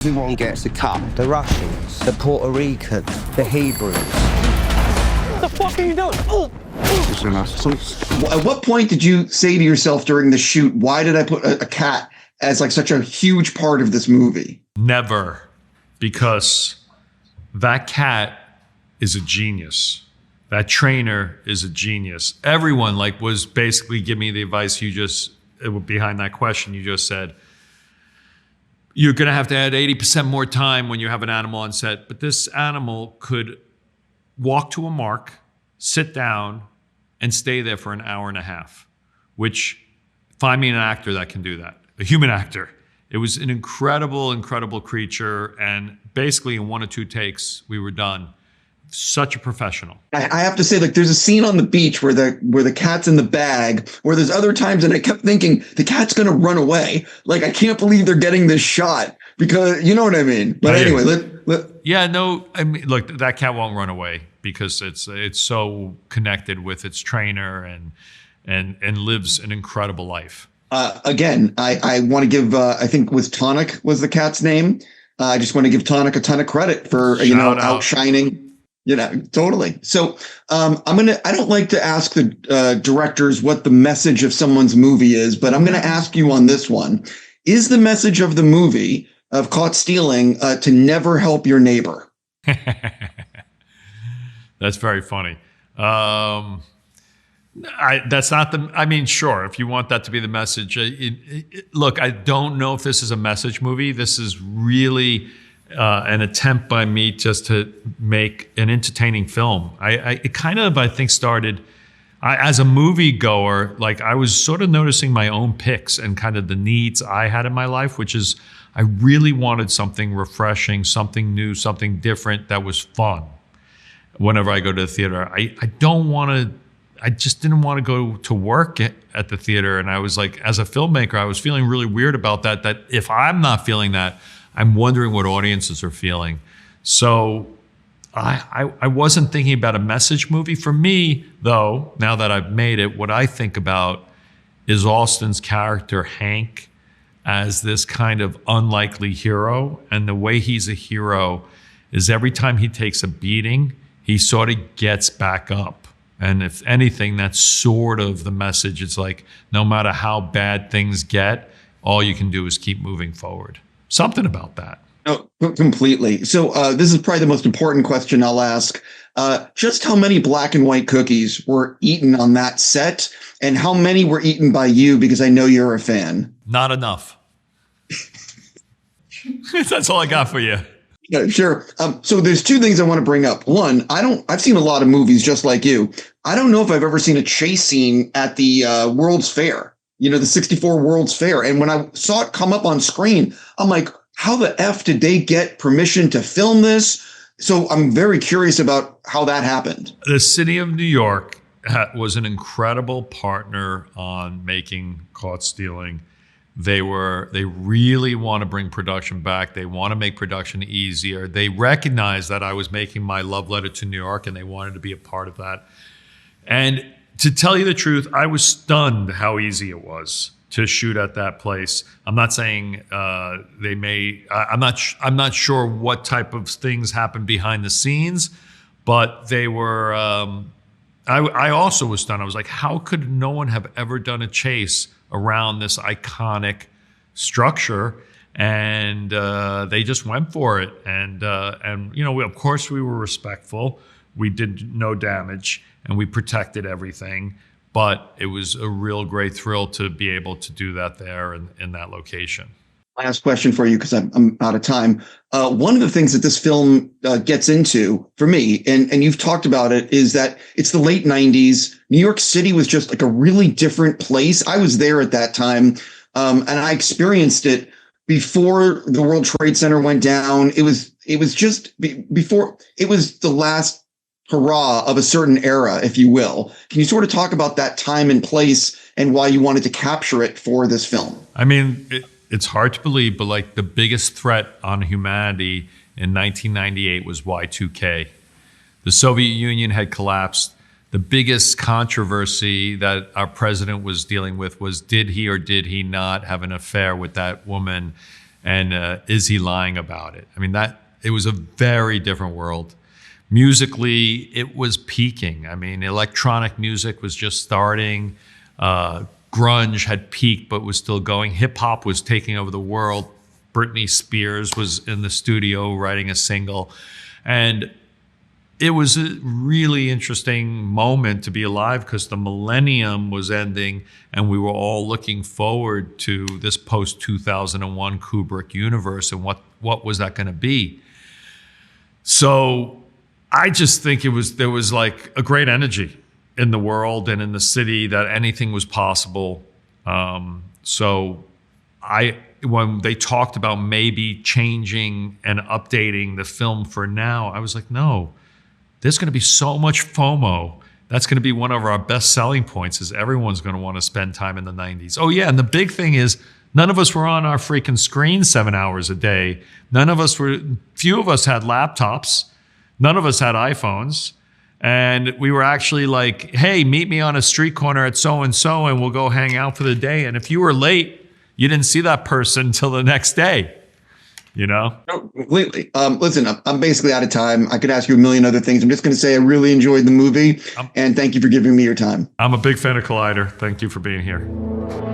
Everyone gets a cut. The Russians, the Puerto Ricans, the Hebrews. What the fuck are you doing? Oh! At what point did you say to yourself during the shoot, why did I put a cat as like such a huge part of this movie? Never, because that cat is a genius. That trainer is a genius. Everyone was basically giving me the advice behind that question you just said. You're going to have to add 80% more time when you have an animal on set. But this animal could walk to a mark, sit down, and stay there for an hour and a half, which find me an actor that can do that, a human actor. It was an incredible, incredible creature. And basically in 1 or 2 takes, we were done. Such a professional. I have to say, there's a scene on the beach where the cat's in the bag, where there's other times, and I kept thinking the cat's going to run away. I can't believe they're getting this shot, because you know what I mean. But anyway, look, that cat won't run away because it's so connected with its trainer and lives an incredible life. Again, I want to give I think was Tonic was the cat's name. I just want to give Tonic a ton of credit for outshining. Totally. So I don't like to ask the directors what the message of someone's movie is, but I'm going to ask you on this one. Is the message of the movie of Caught Stealing to never help your neighbor? That's very funny. Sure, if you want that to be the message. Look, I don't know if this is a message movie. This is really an attempt by me just to make an entertaining film. It kind of, I think, started as a movie goer. I was sort of noticing my own picks and kind of the needs I had in my life, which is I really wanted something refreshing, something new, something different that was fun. Whenever I go to the theater, I just didn't want to go to work at the theater. And I was as a filmmaker, I was feeling really weird about that if I'm not feeling that, I'm wondering what audiences are feeling. So I wasn't thinking about a message movie. For me, though, now that I've made it, what I think about is Austin's character, Hank, as this kind of unlikely hero. And the way he's a hero is every time he takes a beating, he sort of gets back up. And if anything, that's sort of the message. It's no matter how bad things get, all you can do is keep moving forward. Something about that. No, completely. So this is probably the most important question I'll ask. Just how many black and white cookies were eaten on that set, and how many were eaten by you? Because I know you're a fan. Not enough. That's all I got for you. Yeah, sure. So there's 2 things I want to bring up. One, I've seen a lot of movies just like you. I don't know if I've ever seen a chase scene at the World's Fair. The 64 World's Fair. And when I saw it come up on screen, I'm like, how the F did they get permission to film this? So I'm very curious about how that happened. The city of New York was an incredible partner on making Caught Stealing. They really want to bring production back. They want to make production easier. They recognized that I was making my love letter to New York, and they wanted to be a part of that. And to tell you the truth, I was stunned how easy it was to shoot at that place. I'm not saying I'm not sure what type of things happened behind the scenes, but they were. I also was stunned. I was like, how could no one have ever done a chase around this iconic structure? And they just went for it. And of course we were respectful. We did no damage, and we protected everything. But it was a real great thrill to be able to do that there in that location. Last question for you, because I'm out of time. One of the things that this film gets into for me, and you've talked about it, is that it's the late 90s. New York City was just a really different place. I was there at that time, and I experienced it before the World Trade Center went down. It was just before it was the last hurrah of a certain era, if you will. Can you sort of talk about that time and place and why you wanted to capture it for this film? I mean, it's hard to believe, but the biggest threat on humanity in 1998 was Y2K. The Soviet Union had collapsed. The biggest controversy that our president was dealing with was, did he or did he not have an affair with that woman? and is he lying about it? I mean, it was a very different world. Musically, it was peaking. I mean, electronic music was just starting. Grunge had peaked, but was still going. Hip hop was taking over the world. Britney Spears was in the studio writing a single. And it was a really interesting moment to be alive because the millennium was ending and we were all looking forward to this post-2001 Kubrick universe and what was that going to be. So I just think there was like a great energy in the world and in the city that anything was possible. So when they talked about maybe changing and updating the film for now, I was like, no, there's going to be so much FOMO. That's going to be one of our best selling points is everyone's going to want to spend time in the 90s. Oh yeah, and the big thing is none of us were on our freaking screen 7 hours a day. Few of us had laptops. None of us had iPhones. And we were actually like, hey, meet me on a street corner at so-and-so and we'll go hang out for the day. And if you were late, you didn't see that person until the next day, you know? No, completely. Listen, I'm basically out of time. I could ask you a million other things. I'm just going to say I really enjoyed the movie and thank you for giving me your time. I'm a big fan of Collider. Thank you for being here.